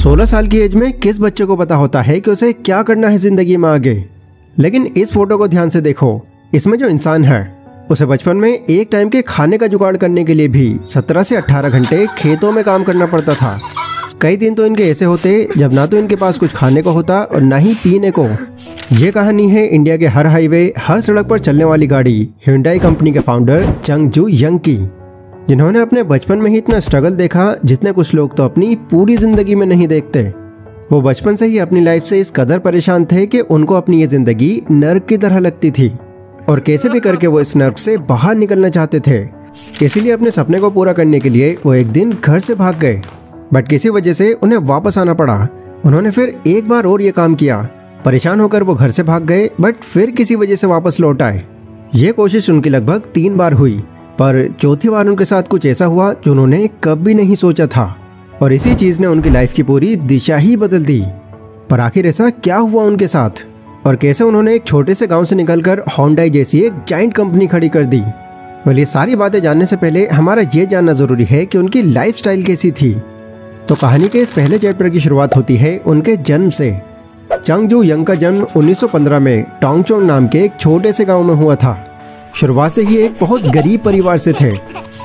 16 साल की एज में किस बच्चे को पता होता है कि उसे क्या करना है जिंदगी में आगे। लेकिन इस फोटो को ध्यान से देखो, इसमें जो इंसान है उसे बचपन में एक टाइम के खाने का जुगाड़ करने के लिए भी 17 से 18 घंटे खेतों में काम करना पड़ता था। कई दिन तो इनके ऐसे होते जब ना तो इनके पास कुछ खाने को होता और ना ही पीने को। ये कहानी है इंडिया के हर हाईवे, हर सड़क पर चलने वाली गाड़ी Hyundai कंपनी के फाउंडर चंगजू यंग की, जिन्होंने अपने बचपन में ही इतना स्ट्रगल देखा जितने कुछ लोग तो अपनी पूरी जिंदगी में नहीं देखते। वो बचपन से ही अपनी लाइफ से इस कदर परेशान थे कि उनको अपनी ये जिंदगी नर्क की तरह लगती थी और कैसे भी करके वो इस नर्क से बाहर निकलना चाहते थे। इसीलिए अपने सपने को पूरा करने के लिए वो एक दिन घर से भाग गए, बट किसी वजह से उन्हें वापस आना पड़ा। उन्होंने फिर एक बार और ये काम किया। परेशान होकर वो घर से भाग गए, बट फिर किसी वजह से वापस लौट आए। ये कोशिश उनकी लगभग 3 बार हुई, पर चौथी बार उनके साथ कुछ ऐसा हुआ जो उन्होंने कभी नहीं सोचा था और इसी चीज़ ने उनकी लाइफ की पूरी दिशा ही बदल दी। पर आखिर ऐसा क्या हुआ उनके साथ और कैसे उन्होंने एक छोटे से गांव से निकलकर Hyundai जैसी एक जाइंट कंपनी खड़ी कर दी। वेल, ये सारी बातें जानने से पहले हमारा ये जानना ज़रूरी है कि उनकी लाइफ स्टाइल कैसी थी। तो कहानी के इस पहले चैप्टर की शुरुआत होती है उनके जन्म से। चंगजू यंग का जन्म 1915 में टोंगचोंग नाम के एक छोटे से गाँव में हुआ था। शुरुआत से ही एक बहुत गरीब परिवार से थे,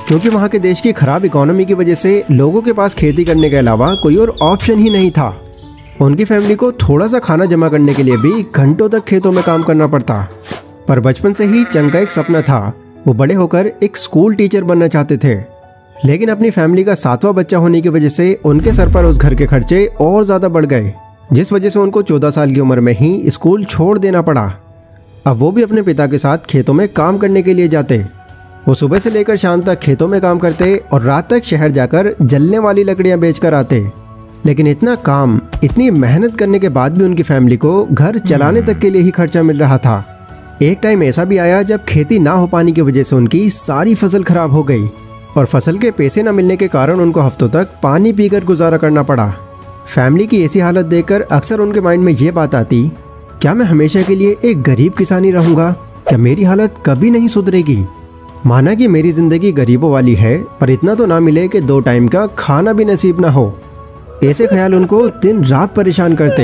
क्योंकि वहाँ के देश की खराब इकोनॉमी की वजह से लोगों के पास खेती करने के अलावा कोई और ऑप्शन ही नहीं था। उनकी फैमिली को थोड़ा सा खाना जमा करने के लिए भी घंटों तक खेतों में काम करना पड़ता। पर बचपन से ही चंग का एक सपना था, वो बड़े होकर एक स्कूल टीचर बनना चाहते थे। लेकिन अपनी फैमिली का 7वां बच्चा होने की वजह से उनके सर पर उस घर के खर्चे और ज़्यादा बढ़ गए, जिस वजह से उनको 14 साल की उम्र में ही स्कूल छोड़ देना पड़ा। अब वो भी अपने पिता के साथ खेतों में काम करने के लिए जाते। वो सुबह से लेकर शाम तक खेतों में काम करते और रात तक शहर जाकर जलने वाली लकड़ियां बेचकर आते। लेकिन इतना काम, इतनी मेहनत करने के बाद भी उनकी फैमिली को घर चलाने तक के लिए ही खर्चा मिल रहा था। एक टाइम ऐसा भी आया जब खेती ना हो पाने की वजह से उनकी सारी फसल खराब हो गई और फसल के पैसे न मिलने के कारण उनको हफ्तों तक पानी पीकर गुजारा करना पड़ा। फैमिली की ऐसी हालत देखकर अक्सर उनके माइंड में ये बात आती, क्या मैं हमेशा के लिए एक गरीब किसान ही रहूँगा? क्या मेरी हालत कभी नहीं सुधरेगी? माना कि मेरी ज़िंदगी गरीबों वाली है, पर इतना तो ना मिले कि 2 टाइम का खाना भी नसीब ना हो। ऐसे ख्याल उनको दिन रात परेशान करते।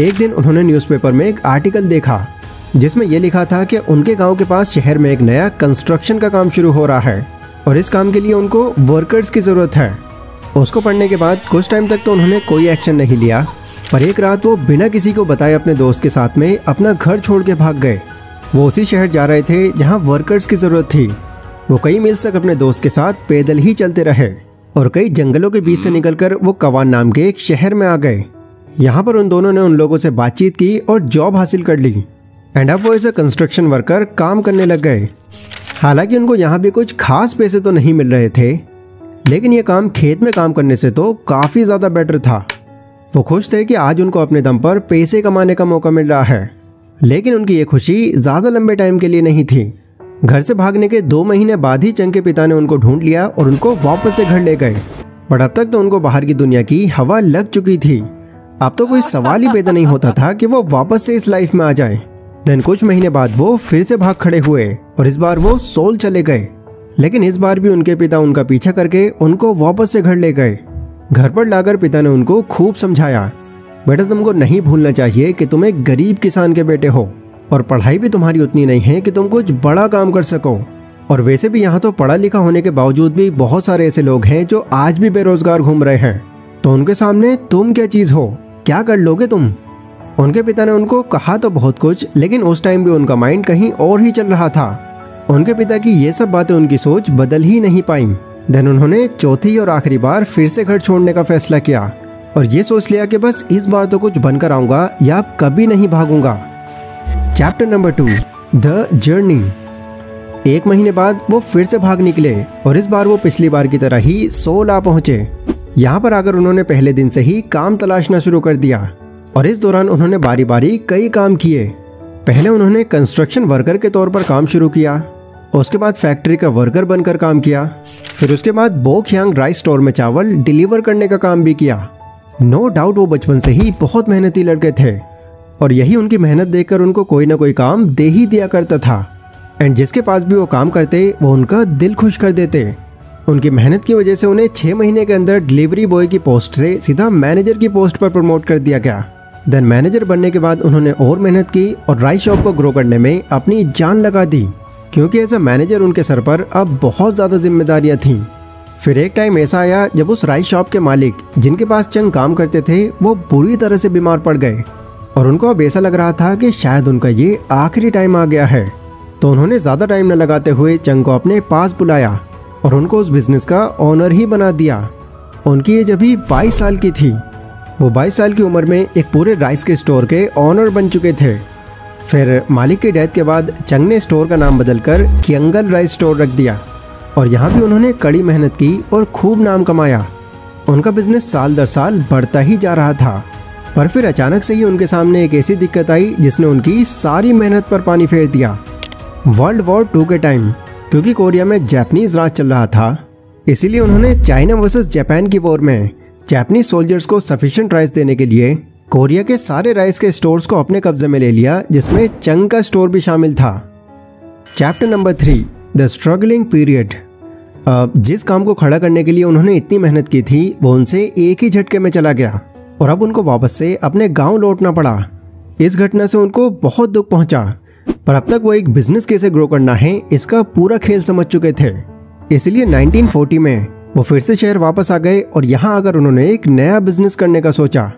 एक दिन उन्होंने न्यूज़पेपर में एक आर्टिकल देखा जिसमें यह लिखा था कि उनके गांव के पास शहर में एक नया कंस्ट्रक्शन का काम शुरू हो रहा है और इस काम के लिए उनको वर्कर्स की ज़रूरत है। उसको पढ़ने के बाद कुछ टाइम तक तो उन्होंने कोई एक्शन नहीं लिया, पर एक रात वो बिना किसी को बताए अपने दोस्त के साथ में अपना घर छोड़ के भाग गए। वो उसी शहर जा रहे थे जहाँ वर्कर्स की ज़रूरत थी। वो कई मील तक अपने दोस्त के साथ पैदल ही चलते रहे और कई जंगलों के बीच से निकलकर वो कवान नाम के एक शहर में आ गए। यहाँ पर उन दोनों ने उन लोगों से बातचीत की और जॉब हासिल कर ली एंड अब वो एज अ कंस्ट्रक्शन वर्कर काम करने लग गए। हालांकि उनको यहाँ भी कुछ खास पैसे तो नहीं मिल रहे थे, लेकिन ये काम खेत में काम करने से तो काफ़ी ज़्यादा बेटर था। वो खुश थे कि आज उनको अपने दम पर पैसे कमाने का मौका मिल रहा है। लेकिन उनकी ये खुशी ज़्यादा लंबे टाइम के लिए नहीं थी। घर से भागने के 2 महीने बाद ही चंग के पिता ने उनको ढूंढ लिया और उनको वापस से घर ले गए। बट अब तक तो उनको बाहर की दुनिया की हवा लग चुकी थी। अब तो कोई सवाल ही पैदा नहीं होता था कि वो वापस से इस लाइफ में आ जाए। देन कुछ महीने बाद वो फिर से भाग खड़े हुए और इस बार वो सोल चले गए। लेकिन इस बार भी उनके पिता उनका पीछा करके उनको वापस से घर ले गए। घर पर लाकर पिता ने उनको खूब समझाया, बेटा तुमको नहीं भूलना चाहिए कि तुम एक गरीब किसान के बेटे हो और पढ़ाई भी तुम्हारी उतनी नहीं है कि तुम कुछ बड़ा काम कर सको। और वैसे भी यहाँ तो पढ़ा लिखा होने के बावजूद भी बहुत सारे ऐसे लोग हैं जो आज भी बेरोजगार घूम रहे हैं, तो उनके सामने तुम क्या चीज़ हो, क्या कर लोगे तुम? उनके पिता ने उनको कहा तो बहुत कुछ, लेकिन उस टाइम भी उनका माइंड कहीं और ही चल रहा था। उनके पिता की ये सब बातें उनकी सोच बदल ही नहीं पाई। देन उन्होंने चौथी और आखिरी बार फिर से घर छोड़ने का फैसला किया और ये सोच लिया कि बस इस बार तो कुछ बनकर आऊँगा या कभी नहीं भागूंगा। Chapter number 2, the journey. 1 महीने बाद वो फिर से भाग निकले और इस बार वो पिछली बार की तरह ही सोल आ पहुंचे। यहाँ पर आकर उन्होंने पहले दिन से ही काम तलाशना शुरू कर दिया और इस दौरान उन्होंने बारी बारी कई काम किए। पहले उन्होंने कंस्ट्रक्शन वर्कर के तौर पर काम शुरू किया, उसके बाद फैक्ट्री का वर्कर बनकर काम किया, फिर उसके बाद बोकयांग राइस स्टोर में चावल डिलीवर करने का काम भी किया। नो डाउट वो बचपन से ही बहुत मेहनती लड़के थे और यही उनकी मेहनत देखकर उनको कोई ना कोई काम दे ही दिया करता था एंड जिसके पास भी वो काम करते वो उनका दिल खुश कर देते। उनकी मेहनत की वजह से उन्हें 6 महीने के अंदर डिलीवरी बॉय की पोस्ट से सीधा मैनेजर की पोस्ट पर प्रमोट कर दिया गया। देन मैनेजर बनने के बाद उन्होंने और मेहनत की और राइस शॉप को ग्रो करने में अपनी जान लगा दी, क्योंकि एज अ मैनेजर उनके सर पर अब बहुत ज़्यादा जिम्मेदारियां थीं। फिर एक टाइम ऐसा आया जब उस राइस शॉप के मालिक जिनके पास चंग काम करते थे वो बुरी तरह से बीमार पड़ गए और उनको अब ऐसा लग रहा था कि शायद उनका ये आखिरी टाइम आ गया है। तो उन्होंने ज़्यादा टाइम न लगाते हुए चंग को अपने पास बुलाया और उनको उस बिज़नेस का ओनर ही बना दिया। उनकी एज अभी 22 साल की थी। वो 22 साल की उम्र में एक पूरे राइस के स्टोर के ओनर बन चुके थे। फिर मालिक की डेथ के बाद चंग ने स्टोर का नाम बदलकर कियंगल राइस स्टोर रख दिया और यहाँ भी उन्होंने कड़ी मेहनत की और खूब नाम कमाया। उनका बिजनेस साल दर साल बढ़ता ही जा रहा था। पर फिर अचानक से ही उनके सामने एक ऐसी दिक्कत आई जिसने उनकी सारी मेहनत पर पानी फेर दिया। वर्ल्ड वॉर 2 के टाइम, क्योंकि कोरिया में जापानीज राज चल रहा था, इसीलिए उन्होंने चाइना वर्सेस जापान की वॉर में जापानीज सोल्जर्स को सफिशिएंट राइस देने के लिए कोरिया के सारे राइस के स्टोर्स को अपने कब्जे में ले लिया, जिसमें चंग का स्टोर भी शामिल था। Chapter number 3, the struggling period. जिस काम को खड़ा करने के लिए उन्होंने इतनी मेहनत की थी वो उनसे एक ही झटके में चला गया और अब उनको वापस से अपने गांव लौटना पड़ा। इस घटना से उनको बहुत दुख पहुंचा, पर अब तक वो एक बिजनेस कैसे ग्रो करना है इसका पूरा खेल समझ चुके थे। इसलिए 1940 में वो फिर से शहर वापस आ गए और यहाँ आकर उन्होंने एक नया बिजनेस करने का सोचा।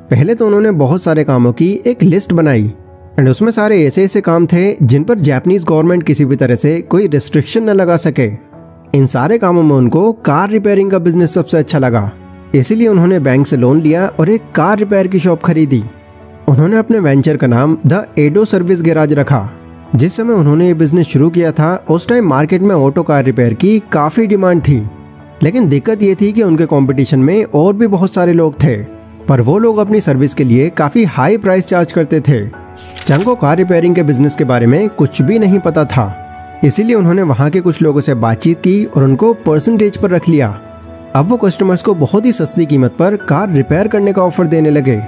पहले तो उन्होंने बहुत सारे कामों की एक लिस्ट बनाई एंड उसमें सारे ऐसे ऐसे काम थे जिन पर जापानीज गवर्नमेंट किसी भी तरह से कोई रिस्ट्रिक्शन न लगा सके। इन सारे कामों में उनको कार रिपेयरिंग का बिजनेस सबसे अच्छा लगा, इसीलिए उन्होंने बैंक से लोन लिया और एक कार रिपेयर की शॉप खरीदी। उन्होंने अपने वेंचर का नाम द एडो सर्विस गैराज रखा। जिस समय उन्होंने ये बिजनेस शुरू किया था उस टाइम मार्केट में ऑटो कार रिपेयर की काफ़ी डिमांड थी, लेकिन दिक्कत ये थी कि उनके कंपटीशन में और भी बहुत सारे लोग थे, पर वो लोग अपनी सर्विस के लिए काफ़ी हाई प्राइस चार्ज करते थे। चंग को कार रिपेयरिंग के बिजनेस के बारे में कुछ भी नहीं पता था, इसीलिए उन्होंने वहाँ के कुछ लोगों से बातचीत की और उनको परसेंटेज पर रख लिया। अब वो कस्टमर्स को बहुत ही सस्ती कीमत पर कार रिपेयर करने का ऑफर देने लगे।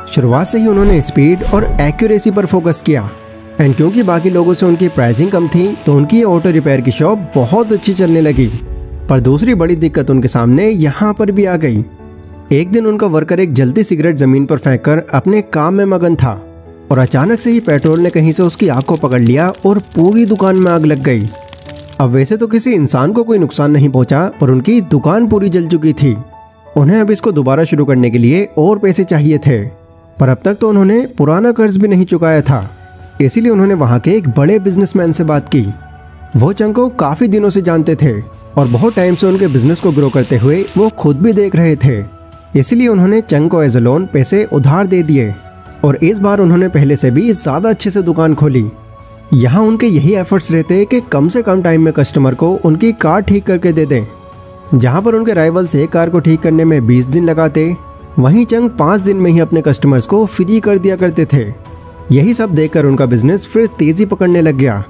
शुरुआत से ही उन्होंने स्पीड और एक्यूरेसी पर फोकस किया एंड क्योंकि बाकी लोगों से उनकी प्राइसिंग कम थी तो उनकी ये ऑटो रिपेयर की शॉप बहुत अच्छी चलने लगी। पर दूसरी बड़ी दिक्कत उनके सामने यहाँ पर भी आ गई। एक दिन उनका वर्कर एक जलती सिगरेट जमीन पर फेंककर अपने काम में मगन था और अचानक से ही पेट्रोल ने कहीं से उसकी आंख को पकड़ लिया और पूरी दुकान में आग लग गई। अब वैसे तो किसी इंसान को कोई नुकसान नहीं पहुंचा, पर उनकी दुकान पूरी जल चुकी थी। उन्हें अब इसको दोबारा शुरू करने के लिए और पैसे चाहिए थे, पर अब तक तो उन्होंने पुराना कर्ज भी नहीं चुकाया था। इसीलिए उन्होंने वहाँ के एक बड़े बिजनेसमैन से बात की। वो चंग को काफ़ी दिनों से जानते थे और बहुत टाइम से उनके बिजनेस को ग्रो करते हुए वो खुद भी देख रहे थे। इसलिए उन्होंने चंग को एज अ लोन पैसे उधार दे दिए और इस बार उन्होंने पहले से भी ज़्यादा अच्छे से दुकान खोली। यहाँ उनके यही एफर्ट्स रहते कि कम से कम टाइम में कस्टमर को उनकी कार ठीक करके दे दें। जहाँ पर उनके राइवल्स एक कार को ठीक करने में 20 दिन लगाते, वहीं चंग 5 दिन में ही अपने कस्टमर्स को फ्री कर दिया करते थे। यही सब देखकर उनका बिजनेस फिर तेजी पकड़ने लग गया।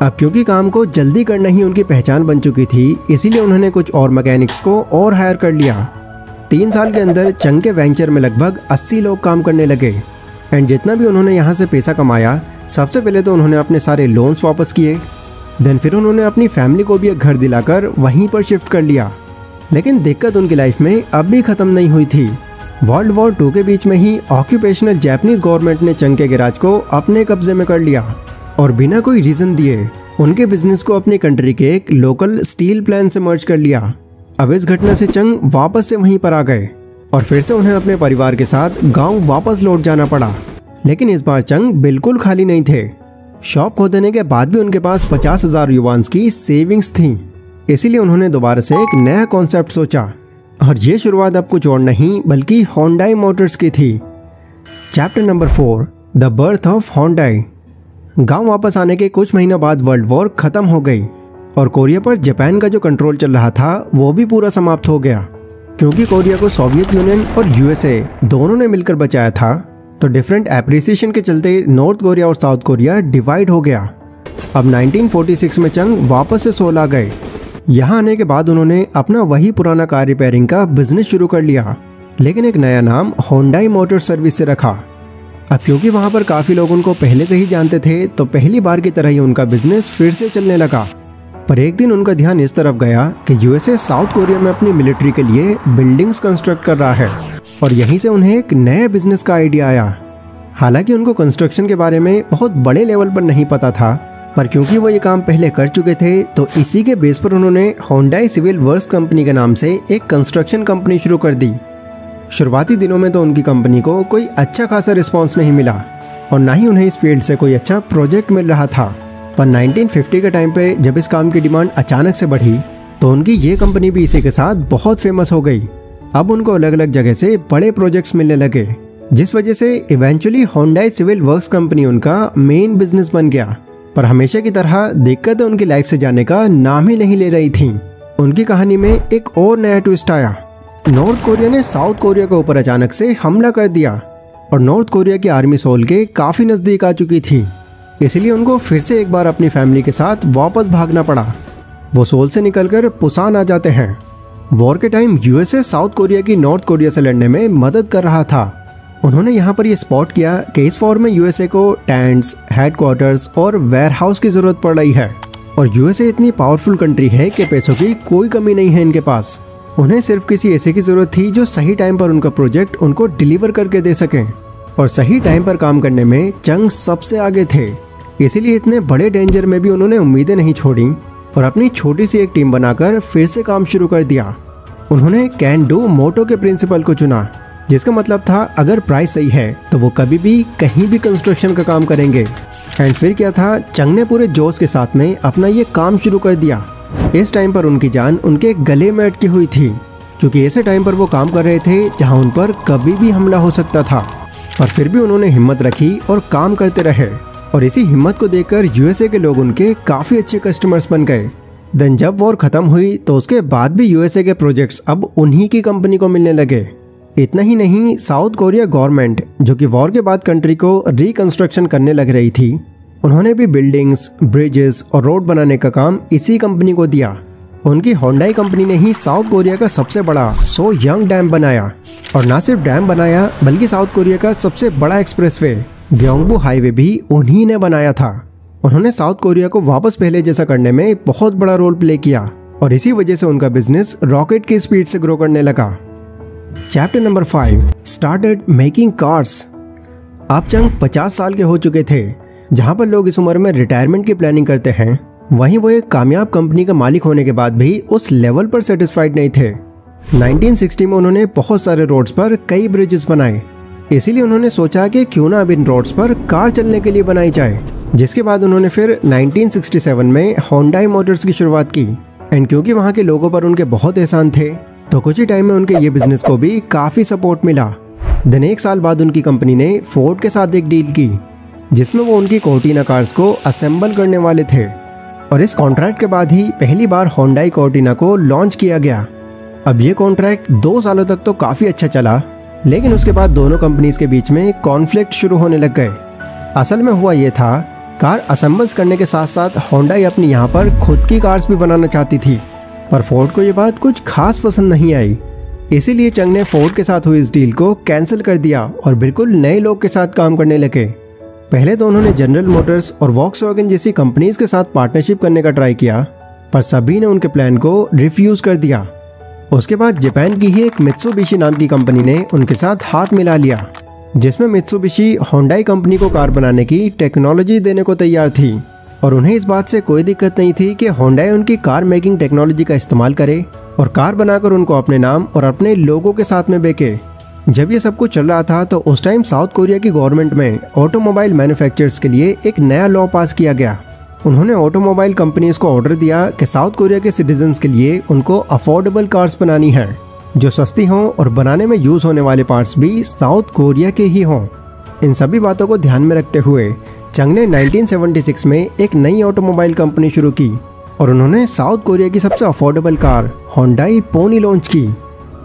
अब क्योंकि काम को जल्दी करना ही उनकी पहचान बन चुकी थी, इसीलिए उन्होंने कुछ और मैकेनिक्स को और हायर कर लिया। 3 साल के अंदर चंग के वेंचर में लगभग 80 लोग काम करने लगे एंड जितना भी उन्होंने यहाँ से पैसा कमाया, सबसे पहले तो उन्होंने अपने सारे लोन्स वापस किए। देन फिर उन्होंने अपनी फैमिली को भी एक घर दिलाकर वहीं पर शिफ्ट कर लिया। लेकिन दिक्कत उनकी लाइफ में अब भी ख़त्म नहीं हुई थी। वर्ल्ड वॉर 2 के बीच में ही ऑक्यूपेशनल जापानीज गवर्नमेंट ने चंग के गैराज को अपने कब्जे में कर लिया और बिना कोई रीज़न दिए उनके बिजनेस को अपनी कंट्री के एक लोकल स्टील प्लांट से मर्ज कर लिया। अब इस घटना से चंग वापस से वहीं पर आ गए और फिर से उन्हें अपने परिवार के साथ गांव वापस लौट जाना पड़ा। लेकिन इस बार चंग बिल्कुल खाली नहीं थे। शॉप खो देने के बाद भी उनके पास 50,000 युवान्स की सेविंग्स थी। इसीलिए उन्होंने दोबारा से एक नया कॉन्सेप्ट सोचा और ये शुरुआत अब कुछ और नहीं बल्कि होंडाई मोटर्स की थी। Chapter number 4, the birth of Hyundai. गांव वापस आने के कुछ महीनों बाद वर्ल्ड वॉर खत्म हो गई और कोरिया पर जापान का जो कंट्रोल चल रहा था वो भी पूरा समाप्त हो गया। क्योंकि कोरिया को सोवियत यूनियन और यूएसए दोनों ने मिलकर बचाया था, तो डिफरेंट एप्रिसिएशन के चलते नॉर्थ कोरिया और साउथ कोरिया डिवाइड हो गया। अब 1946 में चंग वापस से सोल आ गए। यहाँ आने के बाद उन्होंने अपना वही पुराना कार रिपेयरिंग का बिजनेस शुरू कर लिया, लेकिन एक नया नाम होंडाई मोटर सर्विस से रखा। अब क्योंकि वहाँ पर काफ़ी लोग उनको पहले से ही जानते थे, तो पहली बार की तरह ही उनका बिजनेस फिर से चलने लगा। पर एक दिन उनका ध्यान इस तरफ गया कि यूएसए साउथ कोरिया में अपनी मिलिट्री के लिए बिल्डिंग्स कंस्ट्रक्ट कर रहा है और यहीं से उन्हें एक नए बिजनेस का आइडिया आया। हालांकि उनको कंस्ट्रक्शन के बारे में बहुत बड़े लेवल पर नहीं पता था, पर क्योंकि वो ये काम पहले कर चुके थे तो इसी के बेस पर उन्होंने होंडाई सिविल वर्क्स कंपनी के नाम से एक कंस्ट्रक्शन कंपनी शुरू कर दी। शुरुआती दिनों में तो उनकी कंपनी को कोई अच्छा खासा रिस्पॉन्स नहीं मिला और ना ही उन्हें इस फील्ड से कोई अच्छा प्रोजेक्ट मिल रहा था। पर 1950 के टाइम पे जब इस काम की डिमांड अचानक से बढ़ी तो उनकी ये कंपनी भी इसी के साथ बहुत फेमस हो गई। अब उनको अलग अलग जगह से बड़े प्रोजेक्ट्स मिलने लगे, जिस वजह से eventually Hyundai civil works company उनका मेन बिजनेस बन गया। पर हमेशा की तरह दिक्कतें उनकी लाइफ से जाने का नाम ही नहीं ले रही थी। उनकी कहानी में एक और नया ट्विस्ट आया। नॉर्थ कोरिया ने साउथ कोरिया के ऊपर अचानक से हमला कर दिया और नॉर्थ कोरिया की आर्मी सोल के काफी नजदीक आ चुकी थी, इसलिए उनको फिर से एक बार अपनी फैमिली के साथ वापस भागना पड़ा। वो सोल से निकलकर पुसान आ जाते हैं। वॉर के टाइम यूएसए साउथ कोरिया की नॉर्थ कोरिया से लड़ने में मदद कर रहा था। उन्होंने यहाँ पर यह स्पॉट किया कि इस वॉर में यूएसए को टेंट्स, हेडक्वार्टर्स और वेयरहाउस की जरूरत पड़ रही है और यूएसए इतनी पावरफुल कंट्री है कि पैसों की कोई कमी नहीं है इनके पास। उन्हें सिर्फ किसी ऐसे की जरूरत थी जो सही टाइम पर उनका प्रोजेक्ट उनको डिलीवर करके दे सके और सही टाइम पर काम करने में चंग सबसे आगे थे। इसीलिए इतने बड़े डेंजर में भी उन्होंने उम्मीदें नहीं छोड़ी और अपनी छोटी सी एक टीम बनाकर फिर से काम शुरू कर दिया। उन्होंने कैन डू मोटो के प्रिंसिपल को चुना, जिसका मतलब था अगर प्राइस सही है तो वो कभी भी कहीं भी कंस्ट्रक्शन का काम करेंगे। एंड फिर क्या था, चंग ने पूरे जोश के साथ में अपना ये काम शुरू कर दिया। इस टाइम पर उनकी जान उनके गले में अटकी हुई थी, क्योंकि ऐसे टाइम पर वो काम कर रहे थे जहां उन पर कभी भी हमला हो सकता था। पर फिर भी उन्होंने हिम्मत रखी और काम करते रहे और इसी हिम्मत को देखकर यूएसए के लोग उनके काफ़ी अच्छे कस्टमर्स बन गए। देन जब वॉर ख़त्म हुई तो उसके बाद भी यूएसए के प्रोजेक्ट्स अब उन्हीं की कंपनी को मिलने लगे। इतना ही नहीं, साउथ कोरिया गवर्नमेंट जो कि वॉर के बाद कंट्री को रिकंस्ट्रक्शन करने लग रही थी, उन्होंने भी बिल्डिंग्स, ब्रिजेस और रोड बनाने का काम इसी कंपनी को दिया। उनकी होंडाई कंपनी ने ही साउथ कोरिया का सबसे बड़ा सो यंग डैम बनाया और ना सिर्फ डैम बनाया बल्कि साउथ कोरिया का सबसे बड़ा एक्सप्रेसवे ग्योंगबू हाईवे भी उन्हीं ने बनाया था। उन्होंने साउथ कोरिया को वापस पहले जैसा करने में बहुत बड़ा रोल प्ले किया और इसी वजह से उनका बिजनेस रॉकेट की स्पीड से ग्रो करने लगा। Chapter number 5, started making cars. अब चंग 50 साल के हो चुके थे। जहां पर लोग इस उम्र में रिटायरमेंट की प्लानिंग करते हैं, वहीं वो एक कामयाब कंपनी का मालिक होने के बाद भी उस लेवल पर सेटिस्फाइड नहीं थे। 1960 में उन्होंने बहुत सारे रोड्स पर कई ब्रिजेस बनाए, इसीलिए उन्होंने सोचा कि क्यों ना अब इन रोड्स पर कार चलने के लिए बनाई जाए। जिसके बाद उन्होंने फिर 1967 में होंडाई मोटर्स की शुरुआत की। एंड क्योंकि वहाँ के लोगों पर उनके बहुत एहसान थे तो कुछ ही टाइम में उनके ये बिजनेस को भी काफ़ी सपोर्ट मिला। देन 1 साल बाद उनकी कंपनी ने फोर्ड के साथ एक डील की जिसमें वो उनकी कोर्टिना कार्स को असेंबल करने वाले थे और इस कॉन्ट्रैक्ट के बाद ही पहली बार होंडाई कोर्टिना को लॉन्च किया गया। अब ये कॉन्ट्रैक्ट 2 सालों तक तो काफ़ी अच्छा चला, लेकिन उसके बाद दोनों कंपनीज के बीच में कॉन्फ्लिक्ट शुरू होने लग गए। असल में हुआ ये था, कार असेंबल्स करने के साथ साथ होंडाई अपनी यहाँ पर खुद की कार्स भी बनाना चाहती थी, पर फोर्ड को ये बात कुछ खास पसंद नहीं आई। इसीलिए चंग ने फोर्ड के साथ हुई इस डील को कैंसिल कर दिया और बिल्कुल नए लोग के साथ काम करने लगे। पहले तो उन्होंने जनरल मोटर्स और वॉक्सवैगन जैसी कंपनीज के साथ पार्टनरशिप करने का ट्राई किया, पर सभी ने उनके प्लान को रिफ्यूज कर दिया। उसके बाद जापान की ही एक मित्सुबिशी नाम की कंपनी ने उनके साथ हाथ मिला लिया, जिसमें मित्सुबिशी होंडाई कंपनी को कार बनाने की टेक्नोलॉजी देने को तैयार थी और उन्हें इस बात से कोई दिक्कत नहीं थी कि होंडाई उनकी कार मेकिंग टेक्नोलॉजी का इस्तेमाल करे और कार बनाकर उनको अपने नाम और अपने लोगों के साथ में बेचे। जब ये सब कुछ चल रहा था तो उस टाइम साउथ कोरिया की गवर्नमेंट में ऑटोमोबाइल मैन्युफैक्चरर्स के लिए एक नया लॉ पास किया गया। उन्होंने ऑटोमोबाइल कंपनीज को ऑर्डर दिया कि साउथ कोरिया के सिटीजन्स के लिए उनको अफोर्डेबल कार्स बनानी है जो सस्ती हों और बनाने में यूज होने वाले पार्ट्स भी साउथ कोरिया के ही हों। इन सभी बातों को ध्यान में रखते हुए चंग ने 1976 में एक नई ऑटोमोबाइल कंपनी शुरू की और उन्होंने साउथ कोरिया की सबसे affordable car Hyundai Pony launch की।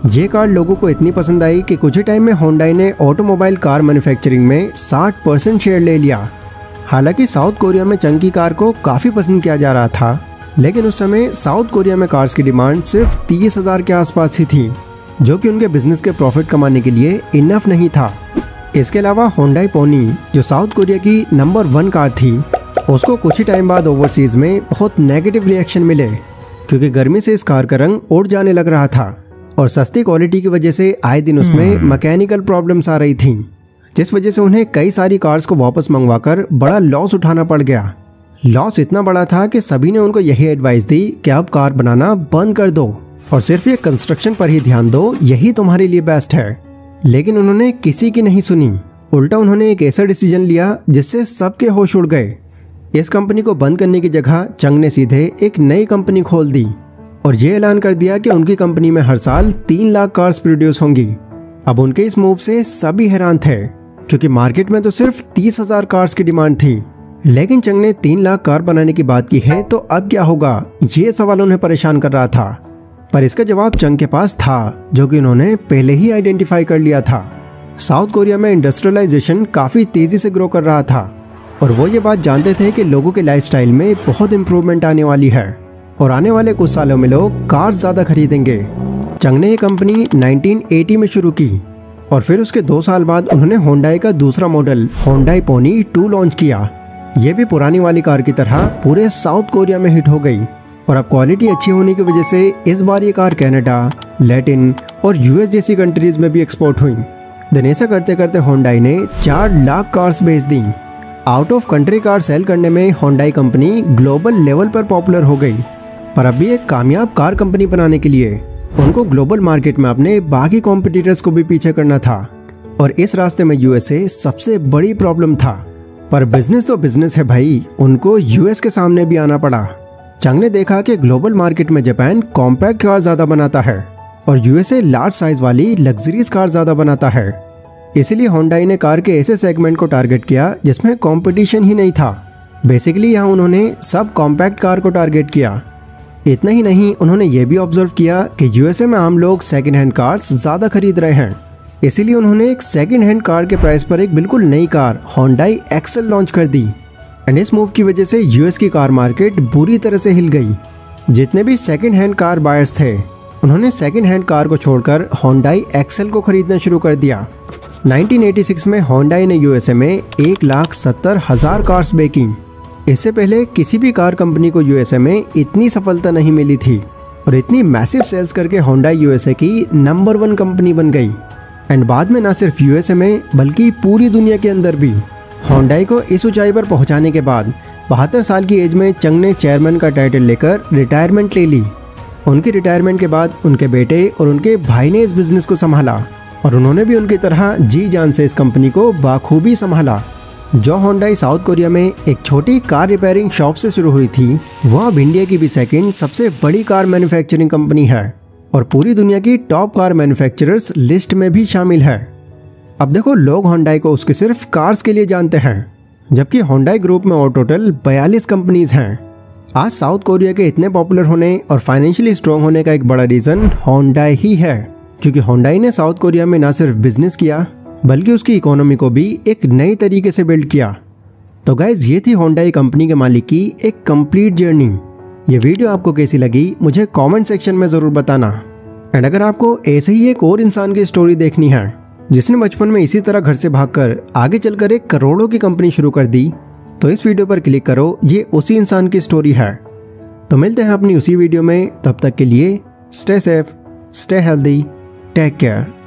ये कार लोगों को इतनी पसंद आई कि कुछ ही टाइम में होंडाई ने ऑटोमोबाइल कार मैन्युफैक्चरिंग में 60% शेयर ले लिया। हालांकि साउथ कोरिया में चंग की कार को काफ़ी पसंद किया जा रहा था, लेकिन उस समय साउथ कोरिया में कार्स की डिमांड सिर्फ 30,000 के आसपास ही थी, जो कि उनके बिजनेस के प्रॉफिट कमाने के लिए इनफ नहीं था। इसके अलावा होंडाई पोनी जो साउथ कोरिया की नंबर 1 कार थी, उसको कुछ ही टाइम बाद ओवरसीज में बहुत नेगेटिव रिएक्शन मिले, क्योंकि गर्मी से इस कार का रंग उड़ जाने लग रहा था और सस्ती क्वालिटी की वजह से आए दिन उसमें मैकेनिकल प्रॉब्लम्स आ रही थी, जिस वजह से उन्हें कई सारी कार्स को वापस मंगवाकर बड़ा लॉस उठाना पड़ गया। लॉस इतना बड़ा था कि सभी ने उनको यही एडवाइस दी कि आप कार बनाना बंद कर दो और सिर्फ ये कंस्ट्रक्शन पर ही ध्यान दो, यही तुम्हारे लिए बेस्ट है। लेकिन उन्होंने किसी की नहीं सुनी। उल्टा उन्होंने एक ऐसा डिसीजन लिया जिससे सबके होश उड़ गए। इस कंपनी को बंद करने की जगह चंग ने सीधे एक नई कंपनी खोल दी और ये ऐलान कर दिया कि उनकी कंपनी में हर साल 3 लाख कार्स प्रोड्यूस होंगी। अब उनके इस मूव से सभी हैरान थे, क्योंकि मार्केट में तो सिर्फ 30,000 कार्स की डिमांड थी। लेकिन चंग ने 3 लाख कार बनाने की बात की है, तो अब क्या होगा, ये सवाल उन्हें परेशान कर रहा था। पर इसका जवाब चंग के पास था, जो कि उन्होंने पहले ही आइडेंटिफाई कर लिया था। साउथ कोरिया में इंडस्ट्रियलाइजेशन काफ़ी तेज़ी से ग्रो कर रहा था और वो ये बात जानते थे कि लोगों के लाइफस्टाइल में बहुत इम्प्रूवमेंट आने वाली है और आने वाले कुछ सालों में लोग कार्स ज़्यादा खरीदेंगे। चंग ने ये कंपनी 1980 में शुरू की और फिर उसके 2 साल बाद उन्होंने होंडाई का दूसरा मॉडल होंडाई पोनी 2 लॉन्च किया। ये भी पुरानी वाली कार की तरह पूरे साउथ कोरिया में हिट हो गई और अब क्वालिटी अच्छी होने की वजह से इस बार ये कार कनाडा, लैटिन और यूएस जैसी कंट्रीज में भी एक्सपोर्ट हुई। देन ऐसा करते करते होंडाई ने 4 लाख कार्स बेच दी। Out of country car sale करने में होंडाई कंपनी ग्लोबल लेवल पर पॉपुलर हो गई। पर अभी एक कामयाब कार कंपनी बनाने के लिए उनको ग्लोबल मार्केट में अपने बाकी कॉम्पिटिटर्स को भी पीछे करना था और इस रास्ते में यूएसए सबसे बड़ी प्रॉब्लम था। पर बिजनेस तो बिजनेस है भाई, उनको यूएस के सामने भी आना पड़ा। चंग ने देखा कि ग्लोबल मार्केट में जापान कॉम्पैक्ट कार ज़्यादा बनाता है और यूएसए लार्ज साइज वाली लग्जरीज कार ज़्यादा बनाता है। इसीलिए होंडाई ने कार के ऐसे सेगमेंट को टारगेट किया जिसमें कंपटीशन ही नहीं था। बेसिकली यहाँ उन्होंने सब कॉम्पैक्ट कार को टारगेट किया। इतना ही नहीं, उन्होंने ये भी ऑब्जर्व किया कि यूएसए में आम लोग सेकेंड हैंड कार्स ज़्यादा खरीद रहे हैं। इसीलिए उन्होंने एक सेकेंड हैंड कार के प्राइस पर एक बिल्कुल नई कार होंडाई एक्सेल लॉन्च कर दी एंड इस मूव की वजह से यूएस की कार मार्केट बुरी तरह से हिल गई। जितने भी सेकेंड हैंड कार बायर्स थे उन्होंने सेकेंड हैंड कार को छोड़कर होंडाई एक्सेल को खरीदना शुरू कर दिया। 1986 में होंडाई ने यूएसए में 1,70,000 कार्स बेची। इससे पहले किसी भी कार कंपनी को यूएसए में इतनी सफलता नहीं मिली थी और इतनी मैसिव सेल्स करके होंडाई यूएसए की नंबर 1 कंपनी बन गई एंड बाद में न सिर्फ यूएसए में बल्कि पूरी दुनिया के अंदर भी। होंडाई को इस ऊंचाई पर पहुंचाने के बाद 72 साल की एज में चंग ने चेयरमैन का टाइटल लेकर रिटायरमेंट ले ली। उनकी रिटायरमेंट के बाद उनके बेटे और उनके भाई ने इस बिजनेस को संभाला और उन्होंने भी उनकी तरह जी जान से इस कंपनी को बाखूबी संभाला। जो होंडाई साउथ कोरिया में एक छोटी कार रिपेयरिंग शॉप से शुरू हुई थी, वह अब इंडिया की भी सेकंड सबसे बड़ी कार मैन्युफैक्चरिंग कंपनी है और पूरी दुनिया की टॉप कार मैन्युफैक्चरर्स लिस्ट में भी शामिल है। अब देखो, लोग होंडाई को उसके सिर्फ कार्स के लिए जानते हैं, जबकि होंडाई ग्रुप में और टोटल 42 कंपनीज हैं। आज साउथ कोरिया के इतने पॉपुलर होने और फाइनेंशियली स्ट्रॉन्ग होने का एक बड़ा रीज़न होंडाई ही है, क्योंकि होंडाई ने साउथ कोरिया में न सिर्फ बिजनेस किया बल्कि उसकी इकोनॉमी को भी एक नई तरीके से बिल्ड किया। तो गाइज, ये थी होंडाई कंपनी के मालिक की एक कंप्लीट जर्नी। ये वीडियो आपको कैसी लगी मुझे कमेंट सेक्शन में ज़रूर बताना। एंड अगर आपको ऐसे ही एक और इंसान की स्टोरी देखनी है जिसने बचपन में इसी तरह घर से भागकर आगे चलकर एक करोड़ों की कंपनी शुरू कर दी, तो इस वीडियो पर क्लिक करो, ये उसी इंसान की स्टोरी है। तो मिलते हैं अपनी उसी वीडियो में, तब तक के लिए stay safe, stay healthy, take care.